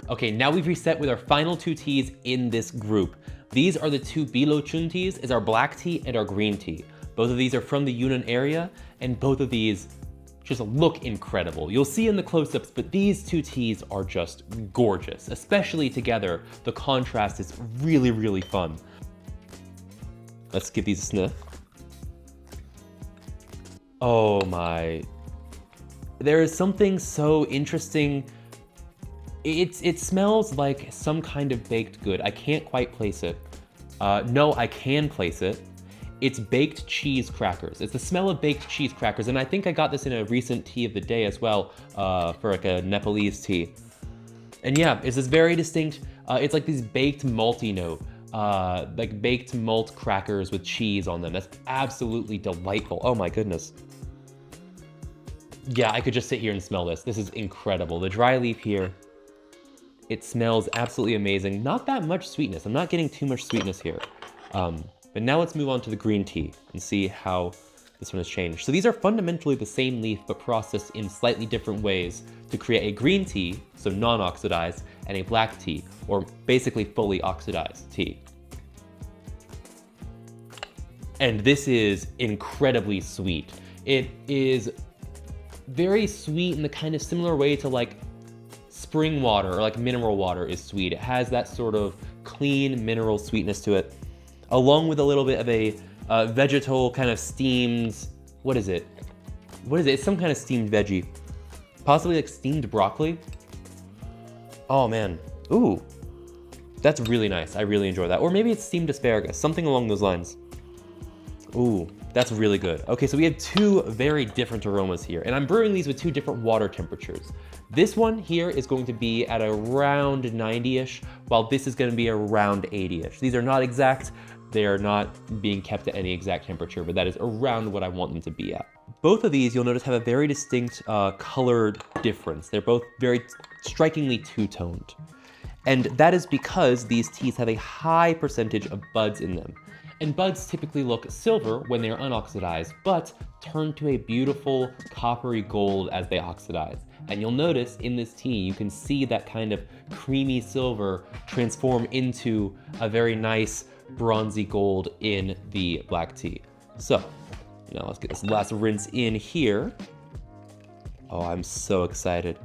Okay, now we've reset with our final two teas in this group. These are the two Bilo Chun teas, is our black tea and our green tea. Both of these are from the Yunnan area, and both of these just look incredible. You'll see in the close-ups, but these two teas are just gorgeous. Especially together, the contrast is really, really fun. Let's give these a sniff. Oh my. There is something so interesting. It smells like some kind of baked good. I can't quite place it. No, I can place it. It's baked cheese crackers. It's the smell of baked cheese crackers, and I think I got this in a recent tea of the day as well, for like a Nepalese tea. And yeah, it's this very distinct, it's like these baked malty note, like baked malt crackers with cheese on them. That's absolutely delightful. Oh my goodness. Yeah, I could just sit here and smell this. This is incredible. The dry leaf here, it smells absolutely amazing. Not that much sweetness. I'm not getting too much sweetness here. But now let's move on to the green tea and see how this one has changed. So these are fundamentally the same leaf, but processed in slightly different ways to create a green tea, so non-oxidized, and a black tea, or basically fully oxidized tea. And this is incredibly sweet. It is very sweet in the kind of similar way to like spring water or like mineral water is sweet. It has that sort of clean mineral sweetness to it, along with a little bit of a vegetal kind of steamed, what is it? It's some kind of steamed veggie. Possibly like steamed broccoli. Oh man, ooh. That's really nice, I really enjoy that. Or maybe it's steamed asparagus, something along those lines. Ooh, that's really good. Okay, so we have two very different aromas here, and I'm brewing these with two different water temperatures. This one here is going to be at around 90-ish, while this is gonna be around 80-ish. These are not exact, they are not being kept at any exact temperature, but that is around what I want them to be at. Both of these, you'll notice, have a very distinct colored difference. They're both very strikingly two-toned. And that is because these teas have a high percentage of buds in them. And buds typically look silver when they are unoxidized, but turn to a beautiful coppery gold as they oxidize. And you'll notice in this tea, you can see that kind of creamy silver transform into a very nice bronzy gold in the black tea. So now let's get this last rinse in here. Oh, I'm so excited.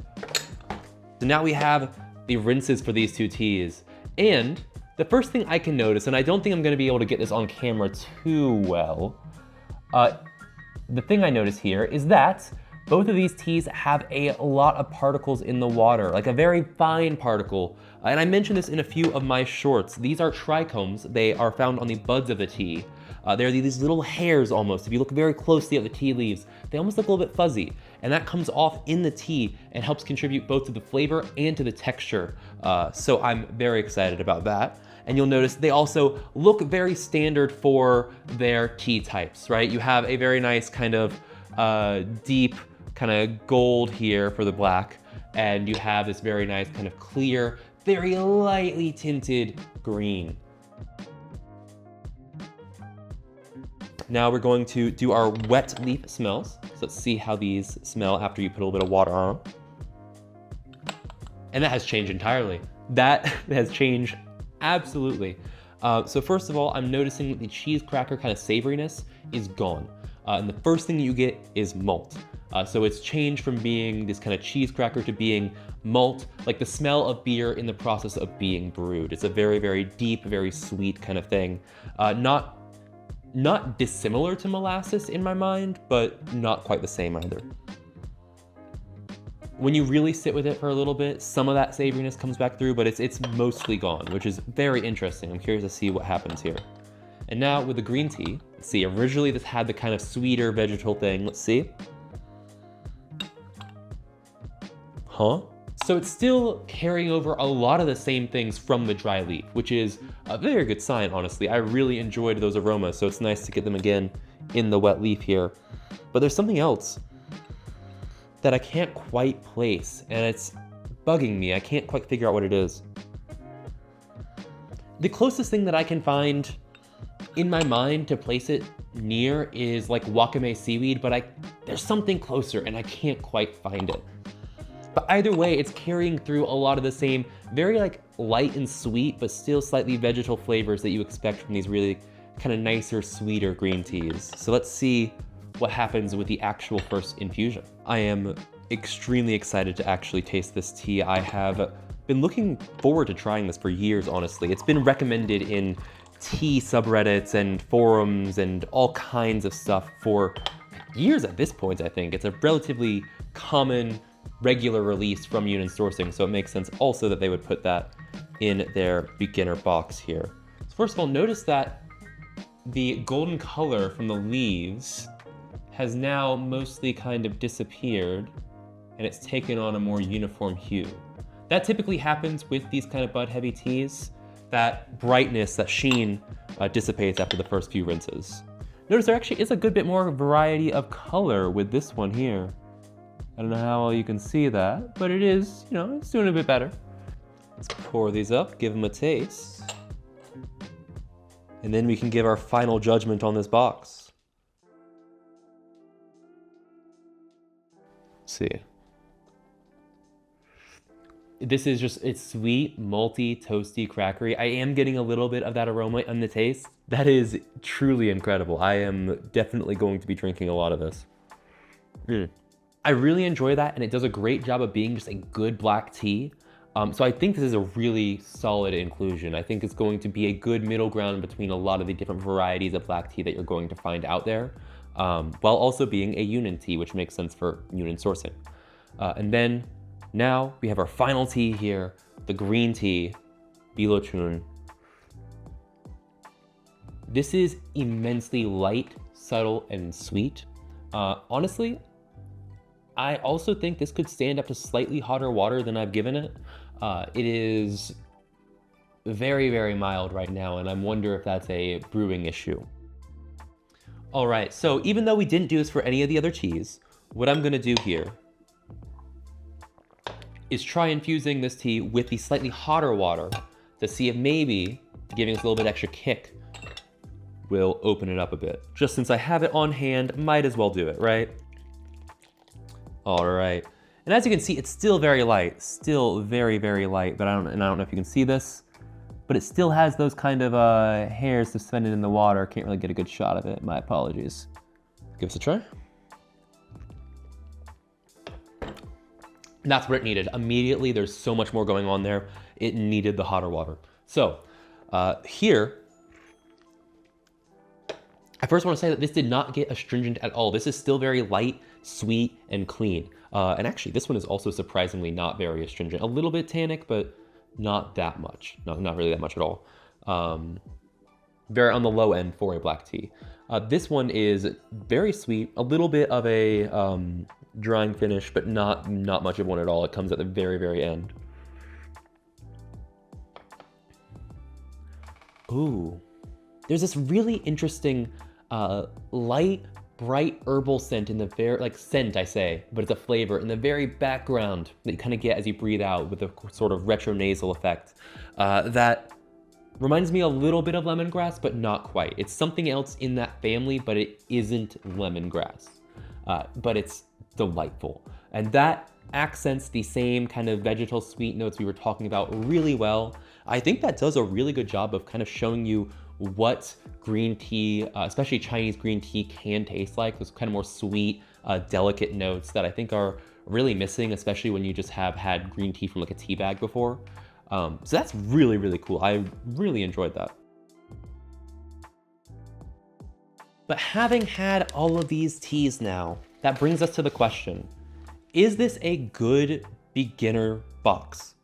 So now we have the rinses for these two teas. And the first thing I can notice, and I don't think I'm gonna be able to get this on camera too well, the thing I notice here is that both of these teas have a lot of particles in the water, like a very fine particle. And I mentioned this in a few of my shorts. These are trichomes. They are found on the buds of the tea. They're these little hairs almost. If you look very closely at the tea leaves, they almost look a little bit fuzzy. And that comes off in the tea and helps contribute both to the flavor and to the texture. So I'm very excited about that. And you'll notice they also look very standard for their tea types, right? You have a very nice kind of deep kind of gold here for the black, and you have this very nice kind of clear, very lightly tinted green. Now we're going to do our wet leaf smells. So let's see how these smell after you put a little bit of water on them. And that has changed entirely. That has changed absolutely. So first of all, I'm noticing that the cheese cracker kind of savoriness is gone. And the first thing you get is malt. So it's changed from being this kind of cheese cracker to being malt, like the smell of beer in the process of being brewed. It's a very, very deep, very sweet kind of thing. Not dissimilar to molasses in my mind, but not quite the same either. When you really sit with it for a little bit, some of that savoriness comes back through, but it's mostly gone, which is very interesting. I'm curious to see what happens here. And now with the green tea, let's see, originally this had the kind of sweeter vegetal thing. Let's see. Huh? So it's still carrying over a lot of the same things from the dry leaf, which is a very good sign, honestly. I really enjoyed those aromas, so it's nice to get them again in the wet leaf here. But there's something else that I can't quite place, and it's bugging me. I can't quite figure out what it is. The closest thing that I can find in my mind to place it near is like wakame seaweed, but there's something closer and I can't quite find it. But either way, it's carrying through a lot of the same, very like light and sweet, but still slightly vegetal flavors that you expect from these really kind of nicer, sweeter green teas. So let's see what happens with the actual first infusion. I am extremely excited to actually taste this tea. I have been looking forward to trying this for years, honestly. It's been recommended in tea subreddits and forums and all kinds of stuff for years at this point, I think. It's a relatively common, regular release from Yunnan Sourcing, so it makes sense also that they would put that in their beginner box here. So first of all, notice that the golden color from the leaves has now mostly kind of disappeared, and it's taken on a more uniform hue. That typically happens with these kind of bud-heavy teas. That brightness, that sheen, dissipates after the first few rinses. Notice there actually is a good bit more variety of color with this one here. I don't know how well you can see that, but it is, you know, it's doing a bit better. Let's pour these up, give them a taste. And then we can give our final judgment on this box. Let's see. This is just, it's sweet, malty, toasty, crackery. I am getting a little bit of that aroma in the taste. That is truly incredible. I am definitely going to be drinking a lot of this. I really enjoy that, and it does a great job of being just a good black tea. So I think this is a really solid inclusion. I think it's going to be a good middle ground between a lot of the different varieties of black tea that you're going to find out there, while also being a Yunnan tea, which makes sense for Yunnan sourcing. And then now we have our final tea here, the green tea, Chun. This is immensely light, subtle, and sweet. Honestly, I also think this could stand up to slightly hotter water than I've given it. It is very, very mild right now, and I wonder if that's a brewing issue. All right, so even though we didn't do this for any of the other teas, what I'm gonna do here is try infusing this tea with the slightly hotter water to see if maybe giving us a little bit extra kick will open it up a bit. Just since I have it on hand, might as well do it, right? All right, and as you can see, it's still very light, still very, very light, but I don't know if you can see this, but it still has those kind of hairs suspended in the water. Can't really get a good shot of it, my apologies. Give us a try. That's what it needed. Immediately, there's so much more going on there. It needed the hotter water. So here, I first want to say that this did not get astringent at all. This is still very light, sweet, and clean. And actually, this one is also surprisingly not very astringent. A little bit tannic, but not that much. Not really that much at all. Very on the low end for a black tea. This one is very sweet, a little bit of a drying finish, but not much of one at all. It comes at the very, very end. Ooh, there's this really interesting light, bright herbal scent in the very, like scent I say, but it's a flavor in the very background that you kind of get as you breathe out with a sort of retronasal effect that reminds me a little bit of lemongrass, but not quite. It's something else in that family, but it isn't lemongrass, but it's delightful. And that accents the same kind of vegetal sweet notes we were talking about really well. I think that does a really good job of kind of showing you what green tea, especially Chinese green tea, can taste like. Those kind of more sweet, delicate notes that I think are really missing, especially when you just have had green tea from like a tea bag before. So that's really, really cool. I really enjoyed that. But having had all of these teas now, that brings us to the question, is this a good beginner box?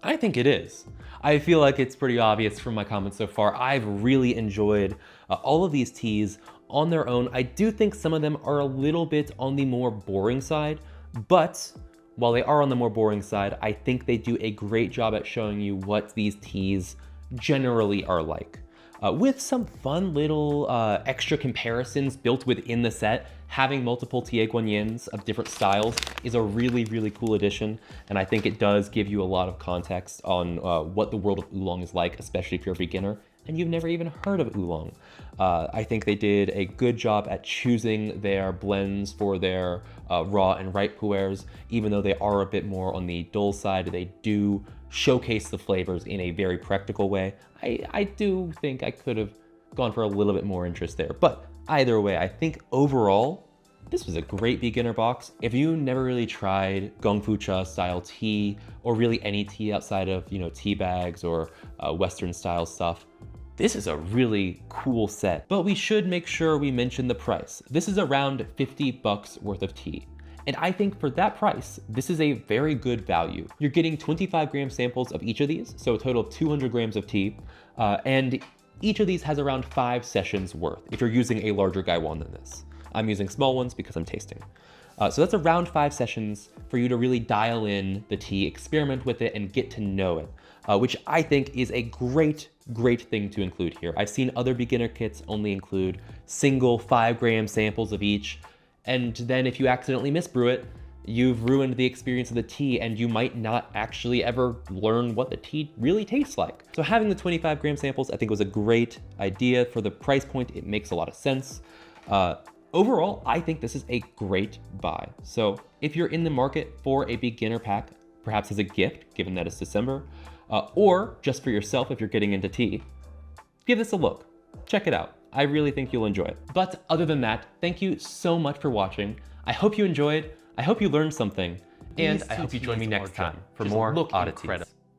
I think it is. I feel like it's pretty obvious from my comments so far. I've really enjoyed all of these teas on their own. I do think some of them are a little bit on the more boring side, but while they are on the more boring side, I think they do a great job at showing you what these teas generally are like. With some fun little extra comparisons built within the set. Having multiple tie guanyens of different styles is a really, really cool addition, and I think it does give you a lot of context on what the world of oolong is like, especially if you're a beginner, and you've never even heard of oolong. I think they did a good job at choosing their blends for their raw and ripe pu'ers. Even though they are a bit more on the dull side, they do showcase the flavors in a very practical way. I do think I could have gone for a little bit more interest there. But either way, I think overall, this was a great beginner box. If you never really tried gongfu cha style tea, or really any tea outside of, tea bags or Western style stuff, this is a really cool set. But we should make sure we mention the price. This is around 50 bucks worth of tea. And I think for that price, this is a very good value. You're getting 25 gram samples of each of these, so a total of 200 grams of tea. And each of these has around 5 sessions worth if you're using a larger gaiwan than this. I'm using small ones because I'm tasting. So that's around 5 sessions for you to really dial in the tea, experiment with it, and get to know it, which I think is a great thing to include here. I've seen other beginner kits only include single 5 gram samples of each, and then if you accidentally misbrew it, you've ruined the experience of the tea, and you might not actually ever learn what the tea really tastes like. So having the 25 gram samples, I think was a great idea. For the price point, it makes a lot of sense. Overall, I think this is a great buy. So if you're in the market for a beginner pack, perhaps as a gift, given that it's December, or just for yourself if you're getting into tea, give this a look. Check it out. I really think you'll enjoy it. But other than that, thank you so much for watching. I hope you enjoyed. I hope you learned something. And I hope you join me next time for more oddities.